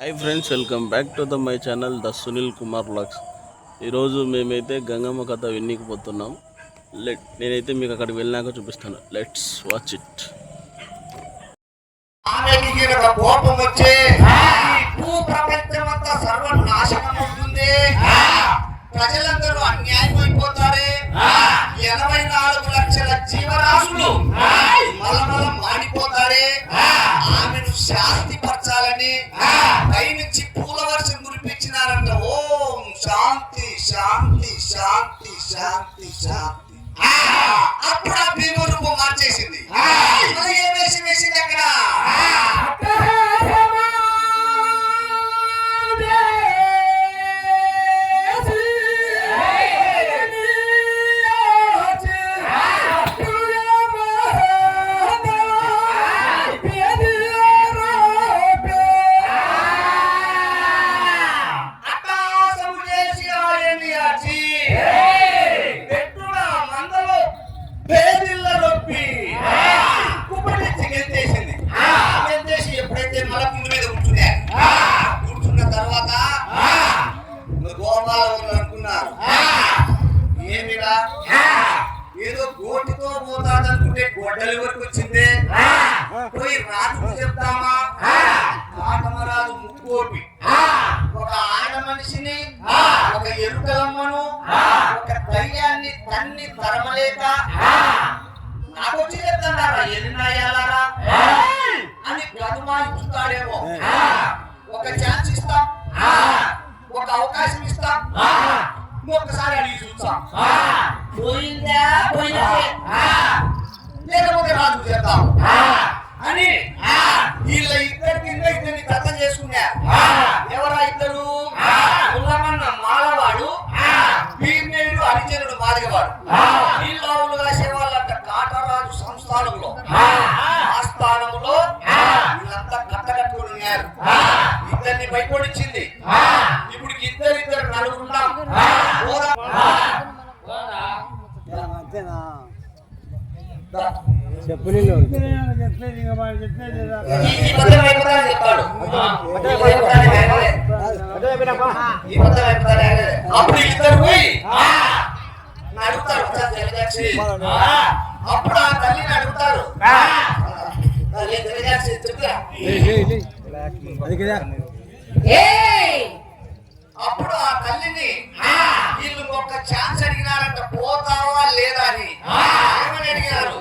Hi friends, welcome back to my channel the Sunil Kumar vlogs. ఈరోజు మేమైతే గంగమ్మ కథ వినీకిపోతున్నాం. నేనైతే మీకు అక్కడికి వెళ్ళినాక చూపిస్తాను. Let's watch it. కోపం వచ్చే భూ ప్రపంచమంతా సర్వనాశనం అవుతుంది. ప్రజలందరూ అన్యాయం అయిపోతారే. 84 లక్షల జీవరాశులు మలమలం మాడిపోతారే. ఆమెను శాంతి పరచాలని పైనుంచి పూల వర్షం కురిపించినారంట. ఓం శాంతి శాంతి శాంతి శాంతి శాంతి. అప్పుడు ఆ భీమ రూపం మార్చేసింది. ఏం వేసింది అక్కడ? ఏదో గోటితో పోతాడనుకుంటే గొడ్డలి వరకు వచ్చిందే. పోయి రాజు చెప్తామా? కాటమరాజు ముక్కోపి ఒక ఆడ మనిషిని, ఒక ఎరుకలమ్మను, ఒక దయ్యాన్ని తన్ని తరమలేక నాకొచ్చి చెప్తాడారా ఎన్నిన్నాయాలారా అని గదుమాయిస్తాడేమో. ఒక ఛాన్స్ ఇస్తాం, ఒక అవకాశం ఇస్తాం, ఇంకొకసారి అడిగి చూస్తాం. పోయిందా లేకపోతే రాజు చేద్దాం అని వీళ్ళ ఇద్దరిని కథం చేసుకున్నారు. ఎవరా ఇద్దరు? ఉల్లమన్న మాలవాడు, భీమేయుడు హరిజనుడు మాదిగవాడు. వీళ్ళవులు కాసేవాళ్ళంట కాటరాజు సంస్థానంలో, ఆస్థానంలో వీళ్ళంతా కట్టకట్టుకుని ఉన్నారు. ఇద్దరిని భయపడిచ్చింది. ఇప్పుడు ఇద్దరు నలుగురున్నాం. చెప్పాడు అప్పుడు ఇద్దరు పోయి అడుగుతారు. అప్పుడు ఆ తల్లిని అడుగుతారు. అప్పుడు ఆ తల్లిని వీళ్ళు ఒక ఛాన్స్ అడిగినారంట. పోతావా లేదా అని. ఏమని అడిగారు?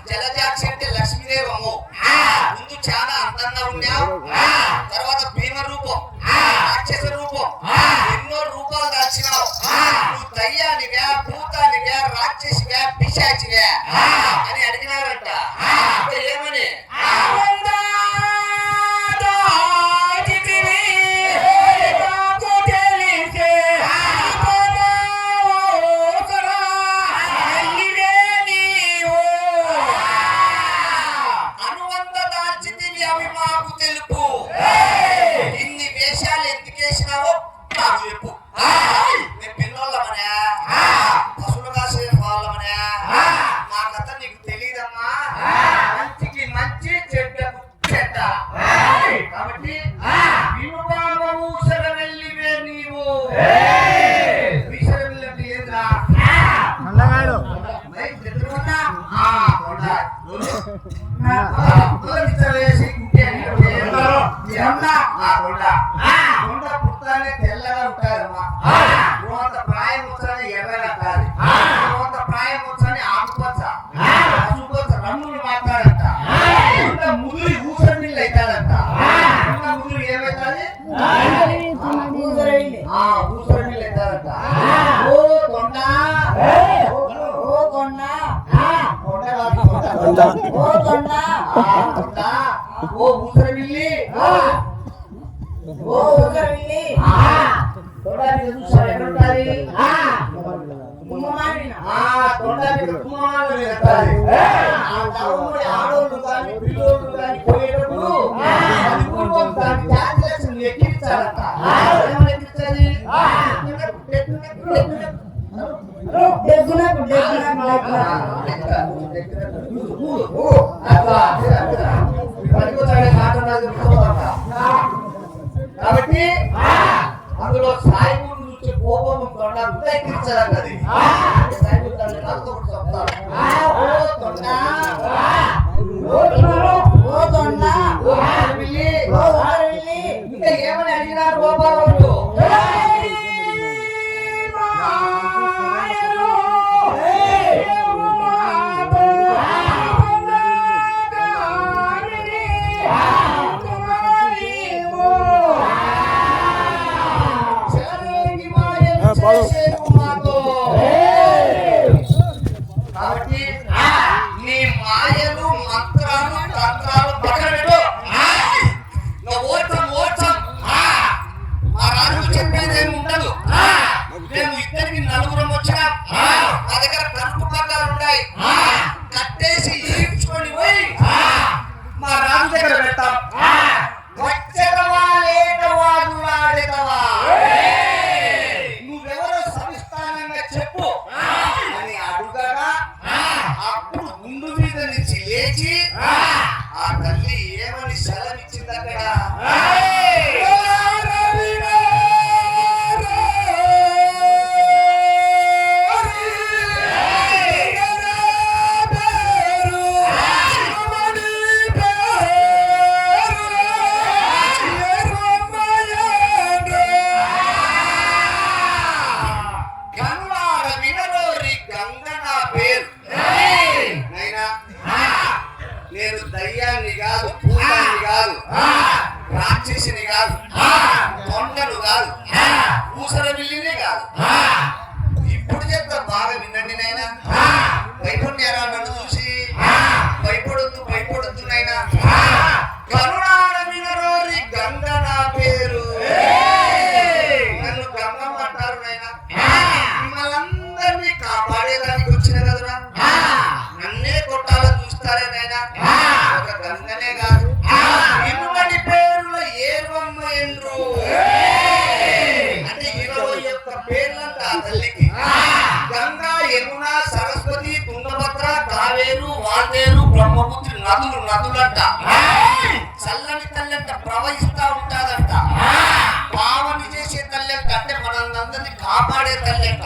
జలజాక్షి అంటే లక్ష్మీదేవము. ముందు చాలా అందంగా ఉన్నావు. తర్వాత భీమ రూపం, రాక్షస రూపం, ఎన్నో రూపాలు దాచినావు. నువ్వు దయ్యానివే, భూతానివే, రాక్షసివే, పిశాచివే అని అడిగినారంట. ఏమని? ఇన్ని వేషాలు ఎందుకేసినావో నాకు చెప్పు. నేను పిల్లలమనే, పశువులు కాసే వాళ్ళమనే. నా కథ నీకు తెలియదమ్మా. మంచికి మంచి, చెడ్డకు చెడ్డ. కాబట్టి ఊసర వెళ్ళివే నీవు. ఈసర వెళ్ళి ఏంద్రా? పుట్టానే తెల్లగా ఉంటారమ్మా. కొంత ప్రాయం వచ్చాని ఎర్రగా కాదు, కొంత ప్రాయం వచ్చాని ఆకుపచ్చ, పసుపచ్చ రంగులు మాట్లాడంట. ముదురు ఊసర నీళ్ళు అవుతాడంట. ముదురు ఏమవుతుంది? ఊసర నీళ్ళు అవుతాడంట. ఓ కొండ, ఓ కొండ, ఓ ఊసర వెళ్ళి, ఓ ఊసర వెళ్ళి ఎక్కడ ఉంటుంది? తొండకి కుమారులు పెట్టాలి. ఆ తమ్ముడి ఆడోళ్ళు కానీ పిల్లోళ్ళు కానీ పోయేటప్పుడు అది పూర్వం దాని ట్రాన్సాక్షన్ ఎక్కించాలట. ఏమని ఎక్కించాలి? కాబట్టి అందులో సాయిబుడు చూసే కోపం ఎక్కించాలన్నది. సాయిబుడు చెప్తారు, ఇంకా ఏమని అడిగినారు గోపాలు? కాబట్టి నీ మాయలు మంత్రాలు తంత్రాలు పక్కన పెట్టు. ఓటం మా రాజు చెప్పేదేమి ఉండదు. మేము ఇద్దరికి నలుగురం వచ్చినా నా దగ్గర కరుపు పట్టాలు ఉన్నాయి, కట్టేసి ఈడ్చుకొని పోయి మా రాజు దగ్గర పెడతాం. వచ్చేదవా లేదవా నువ్వాడేదవా, నువ్వెవరో సవిస్తానంగా చెప్పు అని అడుగగా అప్పుడు గుండు మీద నుంచి లేచి ఆ తల్లి ఏమని సెలవిచ్చింది అక్కడ? నేను దయ్యాన్ని కాదు, భూతాన్ని కాదు, రాక్షసిని కాదు, కొండను కాదు, ఊసర బిల్లిని కాదు. ఇప్పుడు చెప్తా బాగా వినండి నాయనా. భయపడినారా నన్ను చూసి? భయపడొద్దు నాయనా. కరుణాల వినరోరి గంగ నా పేరు. నన్ను గంగమ్మ అంటారు నాయనా. మిమ్మల్ని అందరినీ కాపాడేదానికి వచ్చిన కదరా, నన్నే కొట్టాలని చూస్తారే నాయనా. ఒక గంగనే కాదు, ఇనుమడి పేరులో ఏర్వమ్మ ఎండ్రు అంటే 21 పేర్లంట ఆ తల్లికి. గంగా, యమున, సరస్వతి, తుంగభద్ర, కావేరు, వాల్తేరు, బ్రహ్మపుత్రి నదులంట. చల్లని తల్లంట, ప్రవహిస్తా ఉంటాదంట. పావని చేసే తల్లంట, అంటే మనందరినీ కాపాడే తల్లంట.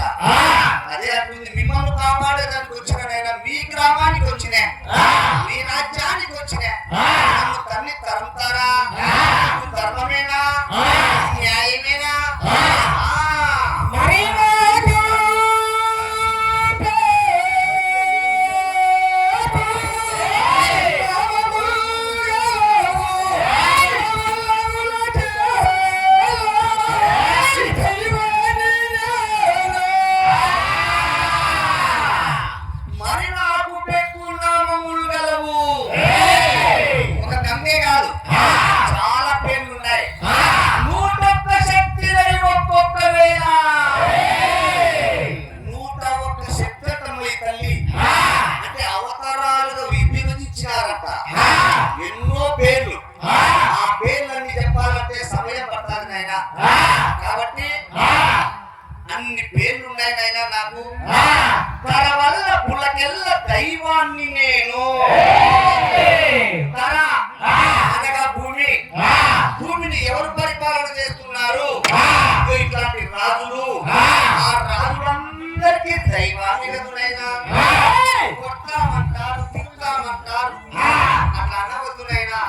అదే అట్లుంది, మిమ్మల్ని కాపాడేదానికి వచ్చిన మీ గ్రామానికి వచ్చిన, మీ రాజ్యానికి వచ్చిన నన్ను తన్ని తరుముతారా? ధర్మమేనా? న్యాయమేనా? మరి నాకు పెక్కు నామములు గలవు. ఒక గంగే కాదు, చాలా పేర్లు ఉన్నాయి. 101 శక్తిలై ఒక్కొక్క వేళ. 101 శక్తులతో ఈ తల్లి అంటే అవతారాలుగా విభజించారట. ఎన్నో పేర్లు. ఆ పేర్లన్నీ చెప్పాలంటే సమయం పడుతుంది నాయనా. కాబట్టి అన్ని పేర్లు ఉన్నాయి నాయనా నాకు. తన వల్ల పులకెల్ల దైవాన్ని నేను. తన అనగా భూమిని ఎవరు పరిపాలన చేస్తున్నారు? ఇట్లాంటి రాజులు. ఆ రాజులందరికీ దైవాన్ని కదునైనా. కొట్టామంటారు, తింటామంటారు, అట్లా అనవద్దునైనా.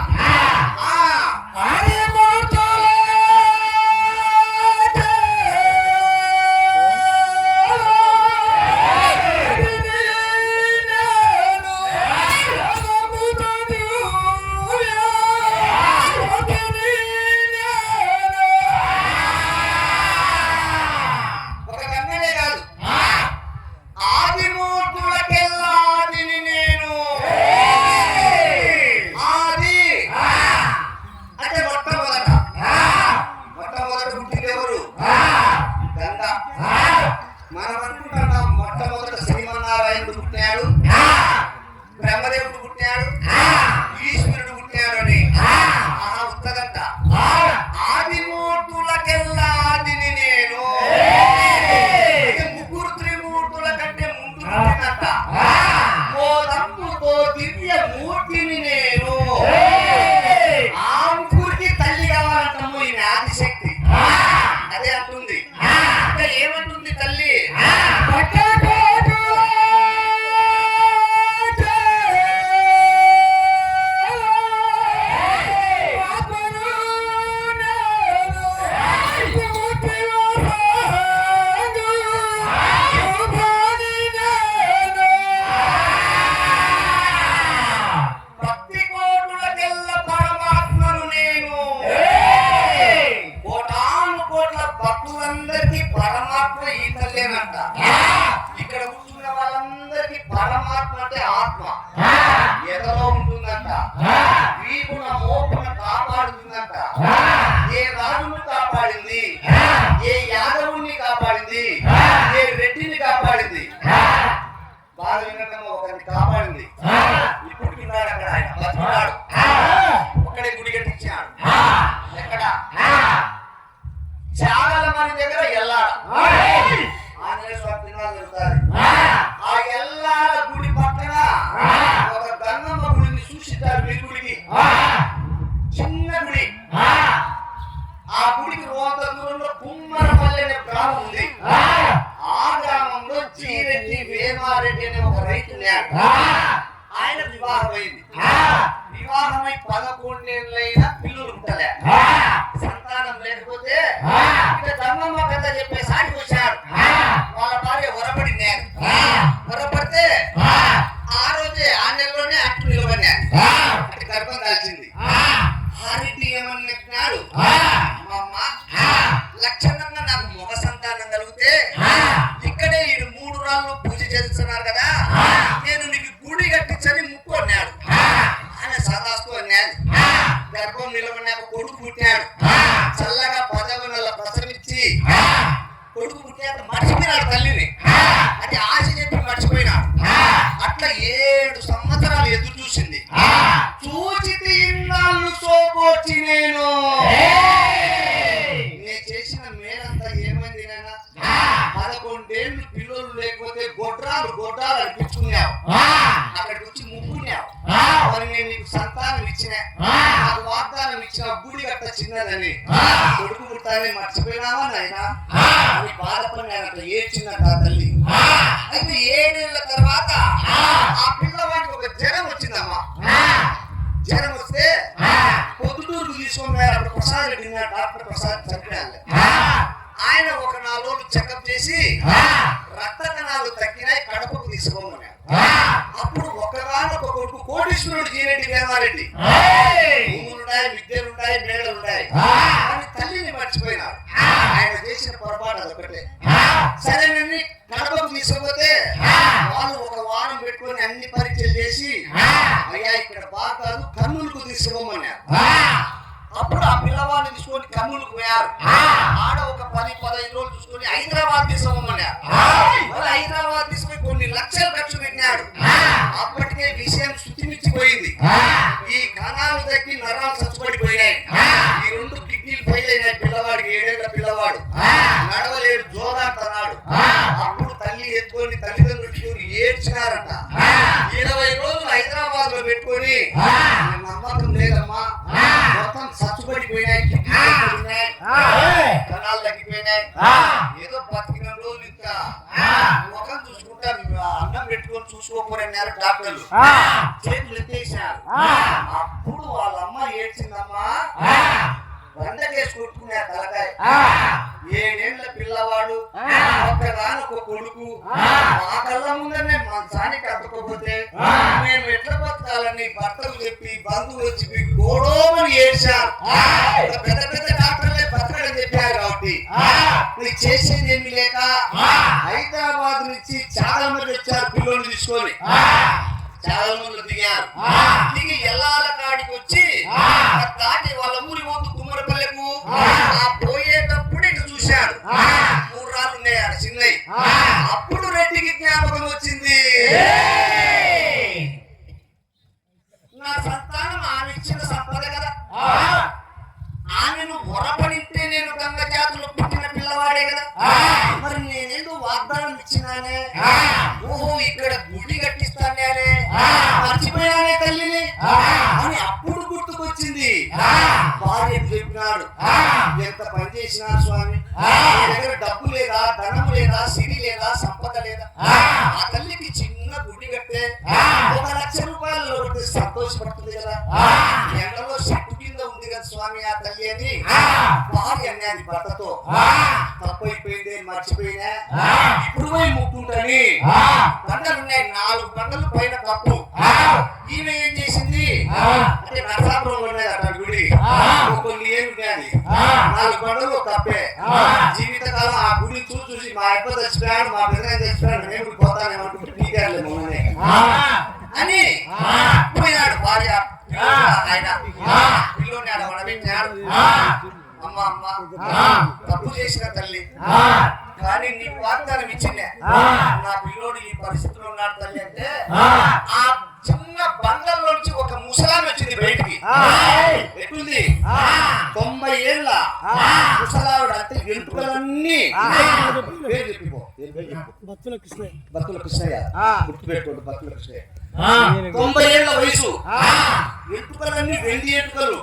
ఒక గంగనే కాదు, ఆదిమూర్తులకెల్లా ఆదిని నేను. ఆది అంటే మొట్టమొదటి. పుట్టాడు, బ్రహ్మదేవుడు పుట్టాడు, ఈశ్వరుడు పుట్టాడు అని ఉత్తదంట. ఆది మూర్తులకెల్లా ఆదిని నేను, ముగ్గురు త్రిమూర్తుల కంటే ముందు పుట్టినంట. మోదంపుతో దివ్య మూర్తిని నేను. ఆ ముగ్గురికి తల్లి కావాలంటము ఈమె ఆదిశక్తి. అదే అంటుంది. అంటే ఏమంటుంది తల్లి? ఇక్కడ కూర్చున్న వాళ్ళందరికీ పరమాత్మ అంటే ఆత్మ ఎదలో ఉంటుందంట. వీపున మోపున కాపాడుతుందంట. ఏ రాజుని కాపాడింది, ఏ యాదవుని కాపాడింది, ఏ రెడ్డిని కాపాడింది. బాగా వినటం ఒకరిని కాపాడింది. ఇప్పుడు విన్నాడు అక్కడ ఆయన బతికినాడు. ఒక్కడే గుడి కట్టించాడు. ఎక్కడ? చాగలమని దగ్గర ఎల్లాడ ఆంజనేయ స్వామి తిరునాళ్ళు జరుగుతారు. ఆ ఎల్లాడ గుడి పక్కన ఒక గంగమ్మ గుడిని సూచిస్తారు. మీ గుడికి చిన్న గుడి. ఆ గుడికి రోత దూరంలో కుమ్మరపల్లి అనే గ్రామం ఉంది. ఆ గ్రామంలో జీరెడ్డి వేమారెడ్డి అనే ఒక రైతు ఉన్నాడు. ఆయన వివాహమైంది. వివాహమై 11 ఏళ్ళైనా పిల్లలు పుట్టలే. సంతానం లేకపోతే ఇక గంగమ్మ కథ చెప్పే సాటికి వచ్చాడు. వాళ్ళ భార్య వరపడి నేను వరపడితే ఆ రోజే ఆ నెలలోనే అట్టు నిలబడినాడు. అటు గర్భం దాల్చింది. ఆరెడ్డి ఏమన్నాడు? అమ్మ లక్షణంగా నాకు మగ సంతానం కలిగితే ఇక్కడే ఈ 3 రాళ్ళు పూజ చేస్తున్నారు కదా, నేను నీకు గుడి కట్టించని ముక్కున్నాడు. ఆయన సదాస్తు అన్నాడు. గర్భం నిలబడినాక కొడుకు పుట్టాడు. చల్లగా 11 నెలల ప్రసవించి కొడుకు పుట్టాక మర్చిపోయినాడు తల్లిని. అది ఆశ చెప్పి మర్చిపోయినాడు. అట్లా 7 సంవత్సరాలు ఎదురు చూసింది. చూచితి ఇన్నాళ్ళు సోకొచ్చి నేను చేసిన మేలంతా ఏమైంది నాయన? 11 ఏళ్ళు పిల్లలు లేకపోతే గొడ్రాలు అనిపించుకున్నావు. అక్కడికి వచ్చి ముక్కున్నావు. మరి నేను నీకు సంతానం ఇచ్చిన, నాకు వాగ్దానం ఇచ్చిన గుడి గట్ట చిన్నదని, కొడుకు పుట్టాలని మర్చిపోయినావా నాయన అని బాధపడి నేను అట్లా ఏడ్చిందట ఆ తల్లి. అయితే 7 ఏళ్ల తర్వాత ఆ పిల్లవాడికి ఒక జ్వరం వచ్చిందమ్మా. జ్వరం వస్తే పొద్దుటూరుకు తీసుకొని అప్పుడు ప్రసాద్ రెడ్డి డాక్టర్ ప్రసాద్ చనిపోయాలి. ఆయన ఒక 4 రోజులు చెకప్ చేసి రక్త కణాలు తగ్గినాయి, కడపకు తీసుకోమన్నారు. అప్పుడు ఒకగానొక కొడుకు కోటీశ్వరుడు జీరెడ్డి వేమారెడ్డి. భూములున్నాయి, విద్యలున్నాయి, మేడలున్నాయి. కానీ తల్లిని మర్చిపోయినారు. ఆయన చేసిన పొరపాటు అదొకటే. సరే నన్ను కడపకు తీసుకుపోతే వాళ్ళు ఒక వారం పెట్టుకొని అన్ని పరీక్షలు చేసి అయ్యా ఇక్కడ బాగా కాదు కర్నూలుకు తీసుకోమన్నారు. అప్పుడు ఆ పిల్లవాడిని తీసుకొని కర్నూలుకు పోయారు. ఆడ ఒక 10-15 రోజులు చూసుకొని హైదరాబాద్ తీసుకోమన్నారు. మరి హైదరాబాద్ తీసుకొని కొన్ని లక్షలు ఖర్చు పెట్టినాడు. అప్పటికే విషయం శుతిమిచ్చిపోయింది. ఈ కణాలు తగ్గి నరాలు చచ్చిపడిపోయినాయి. ఈ 2 కిడ్నీలు ఫెయిల్ అయినాయి. పిల్లవాడికి 7 ఏళ్ల పిల్లవాడు నడవలేడు, జోదాడుతున్నాడు. అప్పుడు తల్లి ఎత్తుకొని తల్లిదండ్రులు ఏడ్చినారట. 20 రోజులు హైదరాబాద్ లో పెట్టుకొని నమ్మకం లేదమ్మా, మొత్తం చచ్చిపడిపోయినాయి, కణాలు తగ్గిపోయినాయి, ఏదో 15 రోజులు ఇంకా ముఖం చూసుకుంటా అన్నం పెట్టుకొని చూసుకోపోయినారు డాక్టర్లు. చేతులు ఎత్తేసినారు. అప్పుడు వాళ్ళమ్మ ఏడ్చిందమ్మా, వంటకేసి కొట్టుకునే తలకాయ. 7 ఏళ్ల పిల్లవాడు, ఒక్కగానొక కొడుకు, మా కళ్ళ ముందరనే మంచానికి అతుక్కపోతే మేము ఎట్లా బతకాలని భర్తకు చెప్పి బంధువులు వచ్చి గోడోమని ఏడ్చారు. పెద్ద పెద్ద డాక్టర్లే బతకడని చెప్పారు. కాబట్టి నీకు చేసేది ఏమి లేక హైదరాబాద్ నుంచి చాలా మంది వచ్చారు పిల్లలు తీసుకొని. చాలా మంది దిగారు. దిగి ఎల్లాల కాడికి వచ్చి దాటి వాళ్ళ ఊరి వంతు కుమ్మరపల్లెకు పోయేటప్పుడు ఇటు చూశాడు. 3 రాళ్ళు ఉన్నాయి ఆడ చిన్నవి. అప్పుడు రెడ్డికి జ్ఞాపకం వచ్చింది. చూడంగానే ఓహో ఇక్కడ గుడి కట్టిస్తానే మర్చిపోయానే తల్లిని అని అప్పుడు గుర్తుకొచ్చింది. భార్యకు చెప్పినాడు, ఎంత పని చేసినాడు స్వామి, నీ దగ్గర డబ్బు లేదా, ధనం లేదా, సిరి లేదా, సంపద లేదా, ఆ తల్లికి చిన్న గుడి కట్టే 1,00,000 రూపాయలు కొడితే సంతోషపడుతుంది కదా, ఎండలో చెట్టు కింద ఉంది కదా స్వామి ఆ తల్లి అని భార్య అన్నది భర్తతో. తప్పైపోయింది, మర్చిపోయినా, ఇప్పుడు పోయి ముక్కుంటని. బండలు ఉన్నాయి, 4 బండలు పైన కప్పు. ఈమె ఏం చేసింది అంటే నరసాపురంలో ఉన్నది అక్కడ గుడి, కొన్ని ఏమి ఉన్నది, 4 బండలు కప్పే. జీవితకాలం ఆ గుడి చూసి మా అబ్బ చచ్చిపోయాడు, మా బిడ్డ చచ్చిపోయాడు, నేను పోతానేమంటుంటే పీకారులే మమ్మల్ని అని పోయినాడు. భార్య ఆయన పిల్లోని అడగబెట్టినాడు. అమ్మ తప్పు చేసిన తల్లి, కానీ నీకు వాగ్దానం ఇచ్చిందే, నా పిల్లోడు ఈ పరిస్థితిలో ఉన్నాడు తల్లి అంటే ఆ చిన్న బంగంలోంచి ఒక ముసలామె వచ్చింది బయటికి. ఎట్లుంది, 90 ఏళ్ళ ముసలావిడ, అంటే వెంట్రుకలన్నీ పేరు చెప్పిపో, బత్తుల కృష్ణయ్య. బత్తుల కృష్ణయ్య గుర్తుపెట్టుకోండి, బత్తుల కృష్ణయ్య 90 ఏళ్ళ వయసు, వెంట్రుకలన్నీ వెండి ఎటుకలు,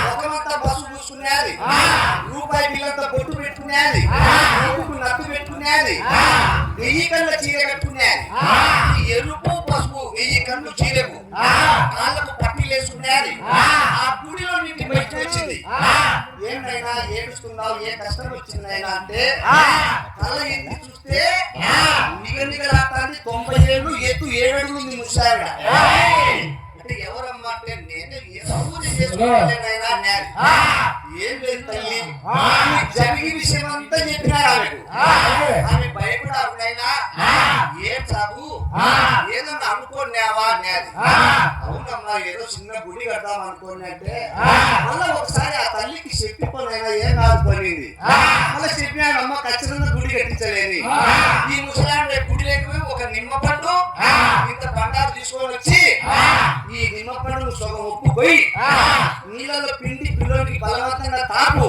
ముఖమంతా బస్సు పూసుకునేది, రూపాయి బిల్లంతా బొట్టు పెట్టుకునేది, ముక్కుకు నట్టు పెట్టుకునేది, 1000 కళ్ళ చీర కట్టుకునేది, ఎరుపు పసుపు 1000 కళ్ళు చీరకు, కాళ్ళకు పట్టీలు వేసుకునేది. ఆ గుడిలో నుండి బయటకు వచ్చింది. ఏమైనా ఏడుస్తున్నావు, ఏ కష్టం వచ్చిందైనా అంటే కళ్ళ ఎత్తి చూస్తే నిగనిగలాడుతుంది. 90 ఏళ్ళు, ఎత్తు 7 అడుగులు ఉంది ముసావిడ. అంటే ఎవరమ్మా అంటే నేను ఏ పూజ చేసుకోలేనైనా అన్నారు. ఏం లేదు తల్లి, జరిగిన విషయం అంతా చెప్పినారు ఆమెకు. ఆమె భయపడారునైనా ఏం సాగు ఏదన్నా అనుకోన్నావా అన్నది. అవునమ్మా ఏదో చిన్న గుడి కడదాం అనుకోని అంటే మళ్ళీ ఒకసారి ఆ తల్లికి చెప్పిపోయినా ఏం కాదు పనింది. మళ్ళీ చెప్పినాడు, అమ్మ ఖచ్చితంగా గుడి కట్టించలేని. ఈ ముసలాంటి గుడి లేకపోయి ఒక నిమ్మ పండు ఇంత బండారు తీసుకొని వచ్చి ఈ నిమ్మ పండును సొగం ఒప్పుపోయి నీళ్ళలో పిండి పిల్లలకి బలవంతంగా తాపు,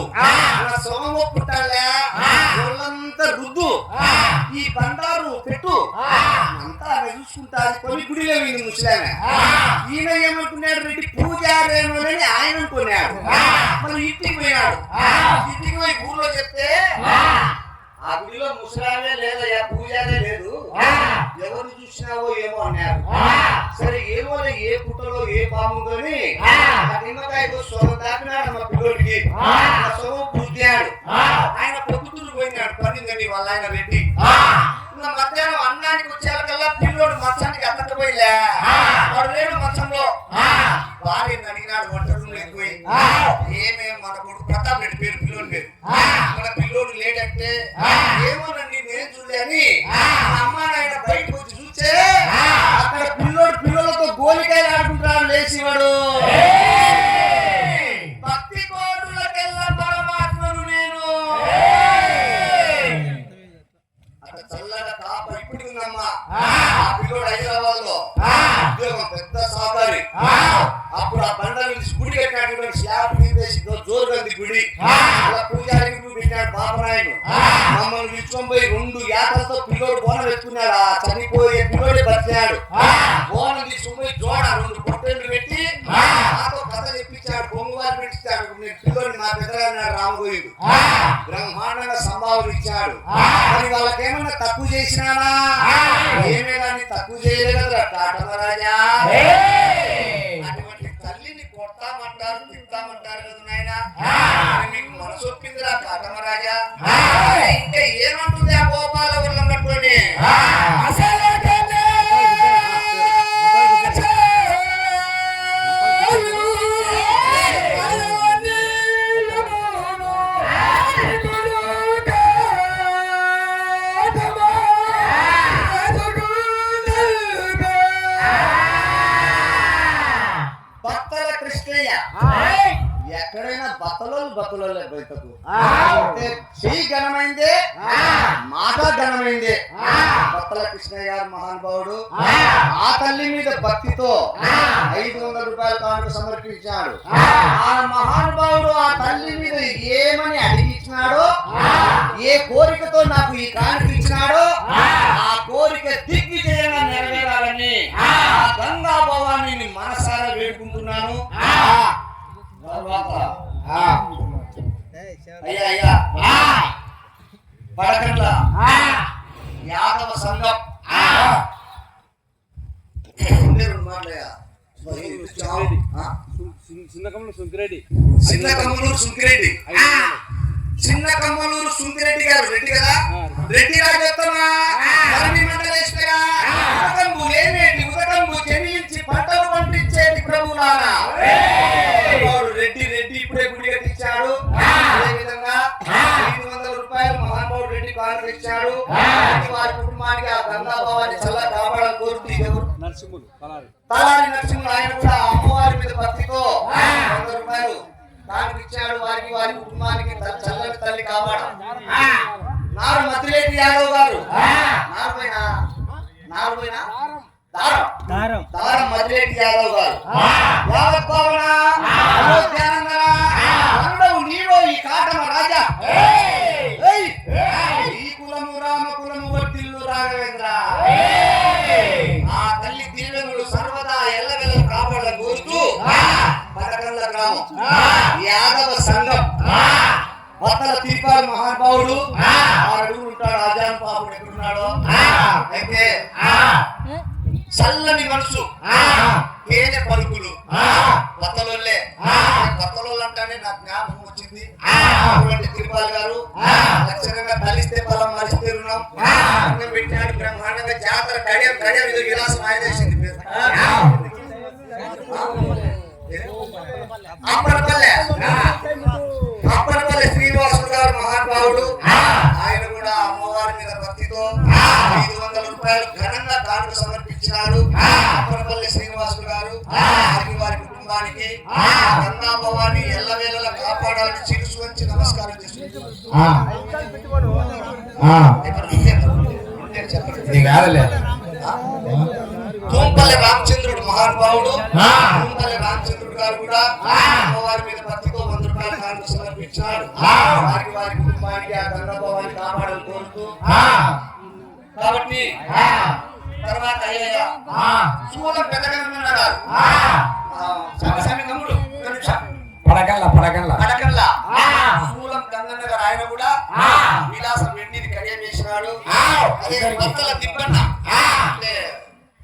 సొగం ఒప్పుంటాలే ఒళ్ళంతా రుద్దు, ఈ బండారు పెట్టు అంతా చూసుకుంటా కొన్ని గుడిలో వీళ్ళు ముసలామె. ఈయన ఏమనుకున్నాడు, రెడ్డి పూజారేమోనని ఆయన అనుకున్నాడు. మళ్ళీ ఇంటికి పోయినాడు. ఇంటికి పోయి ఊళ్ళో చెప్తే ఆ గుడిలో ముసలామే లేదా, పూజారే లేదు, ఎవరిని చూసినావో ఏమో అన్నారు. సరే ఏమో ఏ పుట్టలో ఏ పాముందని నిమ్మకాయతో సొగం దాపినాడు మా పిల్లోడికి. సొగం పూజాడు. ఆయన పొద్దుటూరు పోయినాడు పనిందని వాళ్ళ ఆయన రెడ్డి. ఇంకా మధ్యాహ్నం అన్నానికి వచ్చేకల్లా పిల్లోడు మంచానికి అత్తకపోయిలే, వాడు లేడు మంచంలో. భార్యని అడిగినాడు వంట రూమ్ లేకపోయి, ఏమేం మన కొడుకు ప్రతాప్ రెడ్డి పేరు పిల్లోడి పేరు, మన పిల్లోడు లేడంటే ఏమోనండి నేను చూడని అమ్మ నాయన బయటకు వచ్చి చూస్తే అక్కడ పిల్లోడు పిల్లలతో గోలికాయలు ఆడుకుంటాడు లేచివాడు. భక్తి కోటులకెల్లా పరమాత్మను నేను. అక్కడ చల్లగా తాప ఇప్పుడు ఉందమ్మా. ఆ పిల్లోడు హైదరాబాద్ లో ఉద్యోగం, పెద్ద సాధారి. అప్పుడు ఆ బండలు గుడి కట్టినటువంటి స్లాబ్ తీసేసి జోరుగా గుడి. అలా పూజారికి పెట్టినాడు బాబనాయుడు. మమ్మల్ని విలుచుకొని పోయి 2 యాతలతో పిల్లోడు బోనం ఎత్తుకున్నాడు. ఆ చనిపోయే పిల్లోడే బతికాడు. బోనం తీసుకుపోయి జోడ 2 పొట్టేళ్ళు పెట్టి నాతో కథ చెప్పించాడు, బొంగువారు పెట్టించాడు. నేను పిల్లోడిని మా పెద్దగారు రామగోయుడు బ్రహ్మాండంగా సంభావన ఇచ్చాడు. మరి వాళ్ళకేమన్నా తక్కువ చేసినానా? ఏమే కానీ తక్కువ చేయలేదు కదా కాటమరాజా. అటువంటి తల్లిని కొడతామంటారు, తింటామంటారు కదా నాయన. మీకు మనసు ఒప్పిందిరా కాటమరాజా. ఇంకా ఏమంటుంది ఆ గోపాల వర్ణం పట్టుకొని? ఎక్కడైనా బతలు బయటకు చెయ్యి ఘనమైందే, మాట ఘనమైందే. బత్తల కృష్ణయ్య గారు మహానుభావుడు ఆ తల్లి మీద భక్తితో 500 రూపాయల కానుక సమర్పించాడు. ఆ మహానుభావుడు ఆ తల్లి మీద ఏమని అడిగిచ్చినాడో, ఏ కోరికతో నాకు ఈ కానుక ఇచ్చినాడో ఆ కోరిక దిగ్విజయంగా నెరవేరాలని ఆ గంగా భవానీని మనసారా వేడుకుంటున్నాను. తర్వాత అయ్యా పడకండ్ల యాదవ సంఘం చిన్న కమ్మలూరు సుంకిరెడ్డి చిన్న కమ్మలూరు సుంకిరెడ్డి గారు రెడ్డి కదా, రెడ్డి గారు చెప్తామా మండలేశ్వరా ఉదకంబు చెల్లించి పంటలు పండించేది ప్రభులారా. రెడ్డి ఇప్పుడే గుడి కట్టించాడు. అదేవిధంగా 500 రూపాయలు మహానుభావుడు రెడ్డి కానుక ఇచ్చాడు. వారి కుటుంబానికి ఆ గంగాభావాన్ని చల్ల కాపాడాలని కోరుతూ నరసింహులు తలారి నరసింహులు ఆయన కూడా అమ్మవారి మీద భక్తితో 100 రూపాయలు కానుక ఇచ్చాడు. వారి కుటుంబానికి చల్లని తల్లి కాపాడు. నారు మద్దిరెడ్డి యాదవ్ గారు దారం మద్దిరెడ్డి యాదవ్ గారు యావత్ భావన నీవో ఈ కాటమ రాజా ఈ కులము రామ కులము వర్తిల్లు రాఘవేంద్ర. ఆ తల్లి దీవెనలు సర్వదా ఎల్లవెల్ల కాపాడాలని కోరుతూ పడకల్ల గ్రామం యాదవ సంఘం వత్తల తీర్పాల మహానుభావుడు 6 అడుగులు ఉంటాడు. ఆజాన్ పాపుడు ఎక్కడున్నాడో అయితే చల్లని మనసు తేనె పలుకులు వత్తలోళ్ళే. వత్తలోళ్ళు అంటానే నాకు జ్ఞాపకం వచ్చింది. తిరుపాల్ గారు లక్షణంగా తలిస్తే పొలం మరిస్తే రుణం పెట్టినాడు. బ్రహ్మాండంగా జాతర కడియం ఇది విలాసం ఆయనేసింది. అప్పటిపల్లె శ్రీనివాసుడు గారు మహానుభావుడు. ఆయన కూడా అమ్మవారి మీద భక్తితో 500 రూపాయలు ఘనంగా కానుక సమర్పించినాడు. అప్పటిపల్లె శ్రీనివాసుడు గారు వారి కుటుంబానికి గంగా భవాని ఎల్లవేళలా కాపాడాలని శిరస్సు వంచి నమస్కారం చేస్తున్నారు. తూంపల్లి రామచంద్రుడు మహానుభావుడు. తూంపల్లి రామచంద్రుడు గారు కూడా అమ్మవారి మీద భక్తితో 100 రూపాయల కానుక సమర్పించాడు. వారి కుటుంబానికి ఆ గంగా భవాని కాపాడాలని కోరుతూ కాబట్టి తర్వాత సూలం పెద్దగా పడకల్లా సూలం గంగన్న గారు ఆయన కూడా విలాసం వెండిని కడియం చేసినాడు. అదే బత్తల తిప్పన్న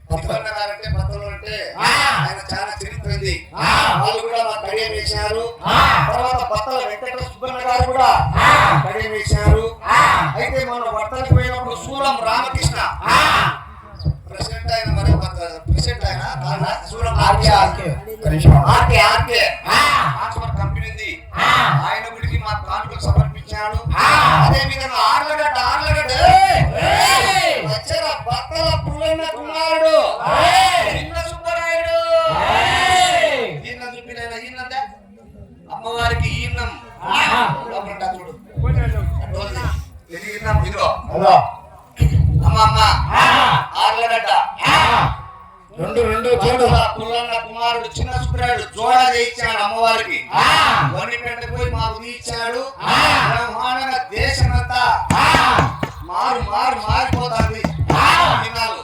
తిప్పన్న గారు అంటే బత్తలు అంటే ఆయన చాలా చరిత్ర ఉంది. వాళ్ళు కూడా మాకు కడియం చేశారు. తర్వాత బత్తల వెంకట సుబ్బన్న గారు కూడా కడియం చేశారు. అయితే మనం బట్టలకు పోయినప్పుడు సూలం రామకృష్ణ ప్రెసిడెంట్ ఆయన మరి ప్రెసిడెంట్ ఆయన సూలం ఆర్కే కంపెనీ ఉంది. ఆయన గుడికి మా కానుకలు సమర్పించాడు. అదే విధంగా ఆర్లగడ్డ బత్తల పుల్లన్న కుమారుడు చిన్న సుబ్బరాయుడు ఈయన చూపిన అమ్మవారికి ఈయనం ఇదిగో అమ్మ ఆర్లగడ్డ పుల్లన్న కుమారుడు చిన్న సుబ్బరాయుడు జోడా చేయించాడు అమ్మవారికి. వన్నిపెంట పోయి మాకు తీర్చాడు. బ్రహ్మాండంగా దేశమంతా మారిపోతుంది దినాలు.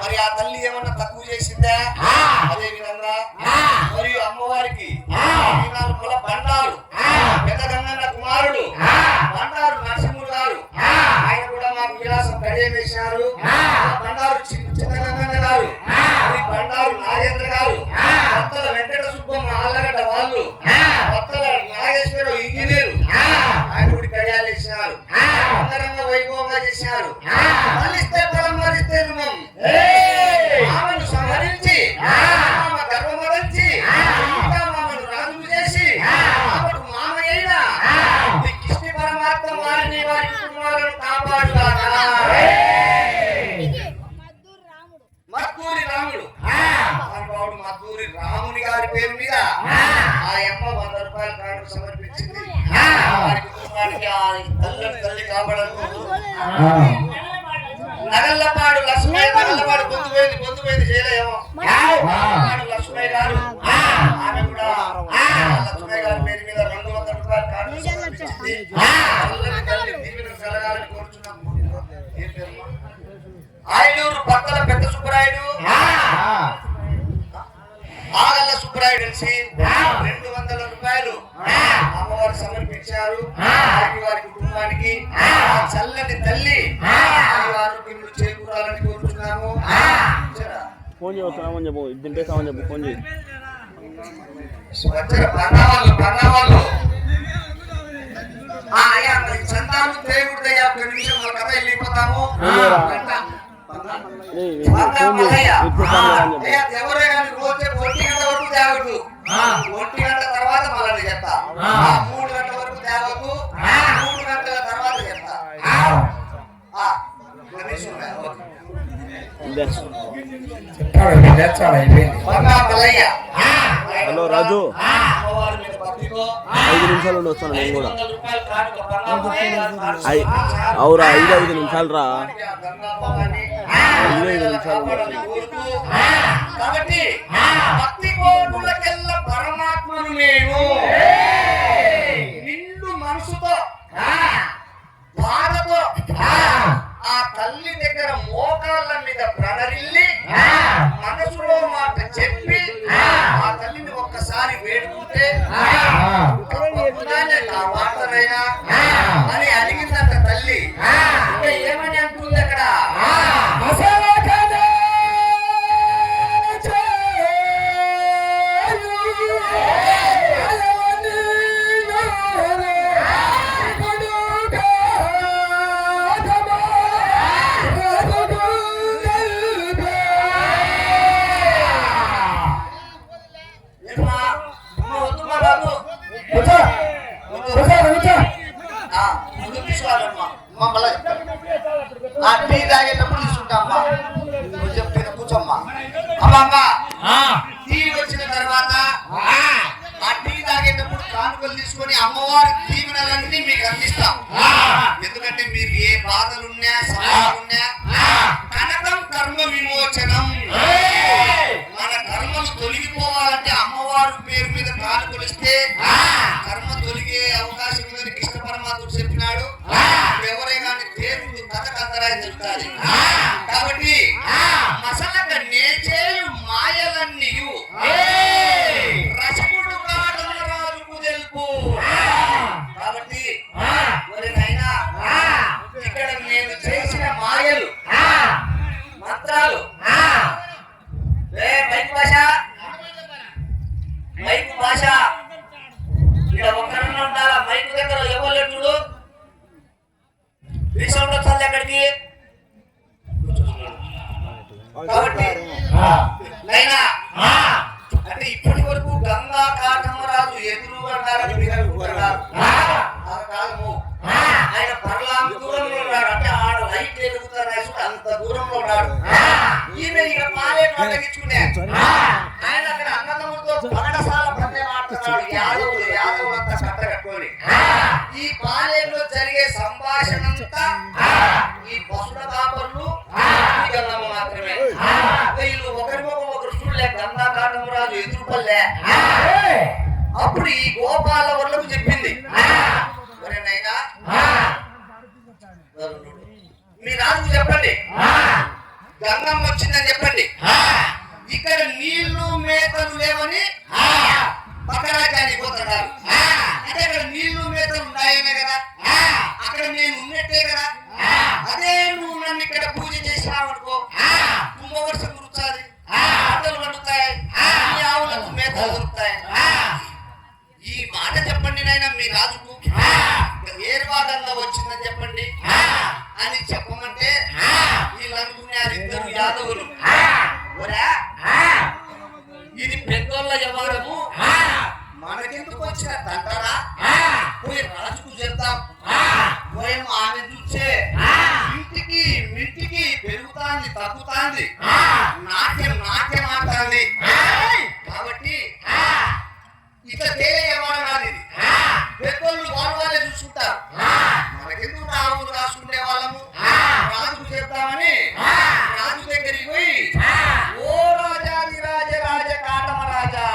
మరి ఆ తల్లి ఏమన్నా తక్కువ చేసిందా? అదే విధంగా మరియు అమ్మవారికి దినాలు కుల బండారు పెద్ద గంగన్న కుమారుడు బండారు నరసింహుడు గారు ఆయన కూడా మాకు విలాసం కడియం వేశారు. బండారు చిన్న గంగన్న గారు బండారు నాగేంద్ర గారు భక్తుల వెంకట సుబ్బమ్మ ఆళ్ళగడ్డ వాళ్ళు భక్తుల నాగేశ్వరరావు ఇంజనీరు ఆయన కూడా కడియాలు చేసినారు. అంగరంగ వైభవంగా చేశారు. మళ్ళిస్తే పొలం మళ్ళిస్తే రుణం ఆమెను సంహరించి గర్వమరించి మామను రాజులు చేసి మామయ్య కృష్ణ పరమాత్మ వారిని వారి కుమారులను కాపాడుతారా. మద్దూరి రాముడు మద్దూరి రాముని గారి పేరు మీద ఆ అమ్మ 100 రూపాయల కానుక సమర్పించింది. వారి కుటుంబానికి ఆ తల్లి కాపాడాలి. నగల్లపాడు లక్ష్మయ్య నగల్లపాడు పొందుపోయింది చేయలేమో లక్ష్మయ్య గారు ఆమె కూడా లక్ష్మయ్య గారి పేరు మీద 200 రూపాయల కానుక సమర్పించింది. తల్లి దీవెనలు కలగాలని కోరుచున్నాము. ఏం పేరు ఆయిలూరు పక్కల పెద్ద సుబ్బరాయుడు ఆగల్ల సుబ్బరాయుడు కలిసి 200 రూపాయలు అమ్మవారు సమర్పించారు. వారి కుటుంబానికి చల్లని తల్లి ఆరోగ్యం చేకూరాలని కోరుతున్నాము. ఫోన్ చేస్తామని చెప్పు, దింపేస్తామని చెప్పు, ఫోన్ చేయి. పన్నావాళ్ళు సంతానం చేయకూడదయ్యా. ఒక నిమిషం మన కథ వెళ్ళిపోతాము. ఎవరే కానీ రోజు 1 గంట వరకు తేవద్దు. 1 గంట తర్వాత మళ్ళీ చెప్తా. 3 గంటల వరకు తేవద్దు. 3 గంటల తర్వాత చెప్తా. హలో రాజు, 5 నిమిషాలు ఉండి వస్తాను నేను కూడా. అవురా, 5 నిమిషాలు రా, 5 నిమిషాలు కాబట్టి భక్తి కోరులకెల్లా పరమాత్మను నేను నిండు మనసుతో బాధతో ఆ తల్లి దగ్గర మోకాళ్ళ మీద ప్రణరిల్లి మనసులో మాట చెప్పి ఆ తల్లిని ఒక్కసారి వేడుకుంటే నా మాటనైనా అని అడిగిందంట తల్లి. ఏమని అంటుంది అక్కడ? ఆ టీ తాగేటప్పుడు తీసుకుంటామ్మా. నువ్వు చెప్పిన కూర్చోమ్మా. అమ్మా టీ వచ్చిన తర్వాత ఆ టీ తాగేటప్పుడు కానుకలు తీసుకొని అమ్మవారి దీవెనలన్నీ మీకు అందిస్తాం. ఎందుకంటే మీకు ఏ బాధలున్నా సమస్యలున్నా కనకం కర్మ విమోచనం. మన కర్మలు తొలగిపోవాలంటే అమ్మవారి పేరు మీద కానుకలు ఇస్తే కర్మ తొలగే అవకాశం ఉందని కృష్ణ పరమాత్ముడు చెప్పినాడు. ఎవరే కానీ దేవుడు కథ కథరాయి చెప్తాది. కాబట్టి మసలక నేచేయు మాయలన్నీ రసముడు కాటల రాజుకు తెలుపు. కాబట్టి ఎవరినైనా ఇక్కడ నేను చేసిన మాయలు మంత్రాలు మైకు భాష ఇక్కడ ఒక్కరన్నా ఉండాలా? మైకు దగ్గర ఎవరు చూడు రీసౌండ్ వచ్చాలి అక్కడికి. కాబట్టి నైనా అంటే ఇప్పటి వరకు గంగా కాటమరాజు ఎదురు అన్నారని మీరు అనుకుంటున్నారు. ఆయన పర్లాం దూరంలో ఉన్నాడు. అంటే ఆడు లైట్ ఎదుగుతారు అంత దూరంలో ఉన్నాడు. ఈమె ఇక పాలేరు అడ్డగించుకునే ఆయన అక్కడ అన్నదమ్ములతో పగడసాల పందెం ఆడుతున్నాడు. యాదవులంతా కట్ట కట్టుకొని ఈ పాలేరులో జరిగే సంభాషణ అంతా ఈ పశుల కాపర్లు గంగమ్మ మాత్రమే. వీళ్ళు ఒకరికొకరు చూడలే. గంగా కాటమరాజు ఎదురుపల్లే. అప్పుడు ఈ గోపాల వర్లకు చెప్పింది, ఎవరైనా మీ రాజు చెప్పండి, గంగమ్మ వచ్చిందని చెప్పండి. ఇక్కడ నీళ్లు మేతలు లేవని పక్కరాజ్యానికి పోతున్నారు. అంటే ఇక్కడ నీళ్లు మేతలు ఉన్నాయనే కదా, అక్కడ నేను ఉన్నట్టే కదా. అదే నువ్వు నన్ను ఇక్కడ పూజ చేసినావనుకో కుంభవర్షం కురుస్తుంది, ఆటలు పండుతాయి, ఆవులకు మేతలు దొరుకుతాయి. ఈ మాట చెప్పండి నాయన మీ రాజుకు. ఏర్వాదంగా వచ్చిందని చెప్పండి అని చెప్పమంటే వీళ్ళు అనుకున్నారు ఇద్దరు యాదవులు, ఇది పెద్దోళ్ళ వ్యవహారము, మనకెందుకు వచ్చిన తంటరా, పోయి రాజుకు చెప్తాం. పోయేమో ఆమె చూసే ఇంటికి మింటికి పెరుగుతాంది తగ్గుతాంది, నాట్యం ఆడుతుంది. కాబట్టి ఇట్లా తేలే వ్యవహారం కాదు ఇది. పెద్దోళ్ళు వాళ్ళే చూసుకుంటారు. మనకెందుకు రావులు రాసుకునే వాళ్ళము, రాజుకు చెప్తామని రాజు దగ్గరికి పోయి, ఓ రాజాది రాజ రాజ కాటమ రాజా,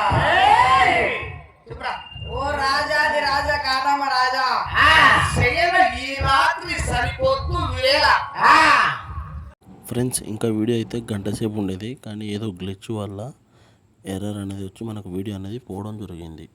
ఓ రాజాది రాజ కాటమ రాజా, ఈ రాత్రి సరిపోద్దు వేళ. ఫ్రెండ్స్ ఇంకా వీడియో అయితే గంట సేపు ఉండేది, కానీ ఏదో గ్లిచ్ వల్ల ఎర్రర్ అనేది వచ్చి మనకు వీడియో అనేది పోవడం జరిగింది.